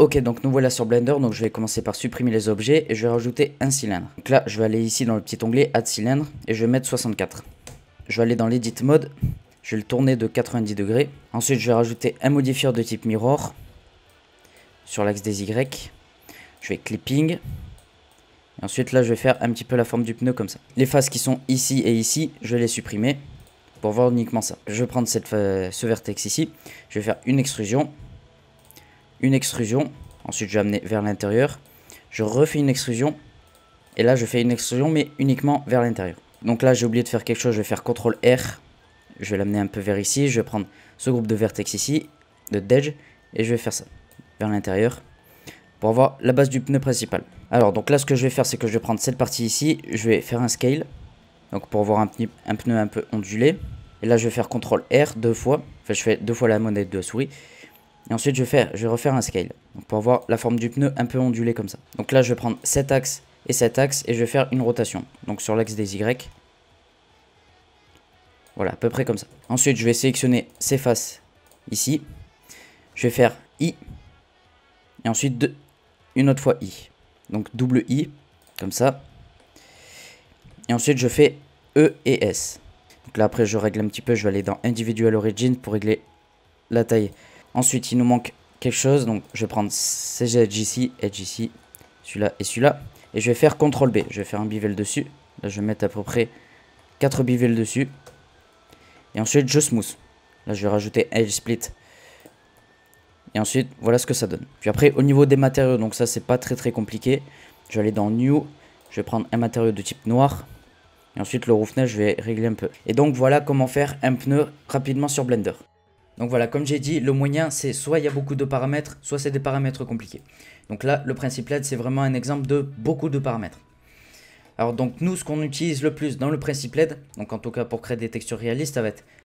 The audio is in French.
Ok, donc nous voilà sur Blender, donc je vais commencer par supprimer les objets et je vais rajouter un cylindre. Donc là, je vais aller ici dans le petit onglet Add cylindre et je vais mettre 64. Je vais aller dans l'Edit Mode, je vais le tourner de 90 degrés. Ensuite, je vais rajouter un modifieur de type Mirror sur l'axe des Y. Je vais Clipping. Et ensuite, là, je vais faire un petit peu la forme du pneu comme ça. Les faces qui sont ici et ici, je vais les supprimer pour voir uniquement ça. Je vais prendre ce vertex ici, je vais faire une extrusion. Ensuite je vais amener vers l'intérieur, je refais une extrusion, et là je fais une extrusion mais uniquement vers l'intérieur. Donc là j'ai oublié de faire quelque chose, je vais faire CTRL R, je vais l'amener un peu vers ici, je vais prendre ce groupe de vertex ici, de d'edge, et je vais faire ça, vers l'intérieur, pour avoir la base du pneu principal. Alors donc là ce que je vais faire c'est que je vais prendre cette partie ici, je vais faire un scale, donc pour avoir un pneu un peu ondulé, et là je vais faire CTRL R deux fois, enfin je fais deux fois la monnaie de la souris. Et ensuite, je vais refaire un scale. Donc pour avoir la forme du pneu un peu ondulée comme ça. Donc là, je vais prendre cet axe et cet axe et je vais faire une rotation. Donc sur l'axe des Y. Voilà, à peu près comme ça. Ensuite, je vais sélectionner ces faces ici. Je vais faire I. Et ensuite, une autre fois I. Donc double I, comme ça. Et ensuite, je fais E et S. Donc là, après, je règle un petit peu. Je vais aller dans Individual Origin pour régler la taille. Ensuite, il nous manque quelque chose. Donc, je vais prendre ces edge ici, celui-là et celui-là. Et je vais faire CTRL B. Je vais faire un bevel dessus. Là, je vais mettre à peu près 4 bevels dessus. Et ensuite, je smooth. Là, je vais rajouter edge split. Et ensuite, voilà ce que ça donne. Puis après, au niveau des matériaux, donc ça, c'est pas très compliqué. Je vais aller dans New. Je vais prendre un matériau de type noir. Et ensuite, le roughness, je vais régler un peu. Et donc, voilà comment faire un pneu rapidement sur Blender. Donc voilà, comme j'ai dit, le moyen c'est soit il y a beaucoup de paramètres, soit c'est des paramètres compliqués. Donc là, le principe LED, c'est vraiment un exemple de beaucoup de paramètres. Alors donc nous, ce qu'on utilise le plus dans le principe LED, donc en tout cas pour créer des textures réalistes, ça va être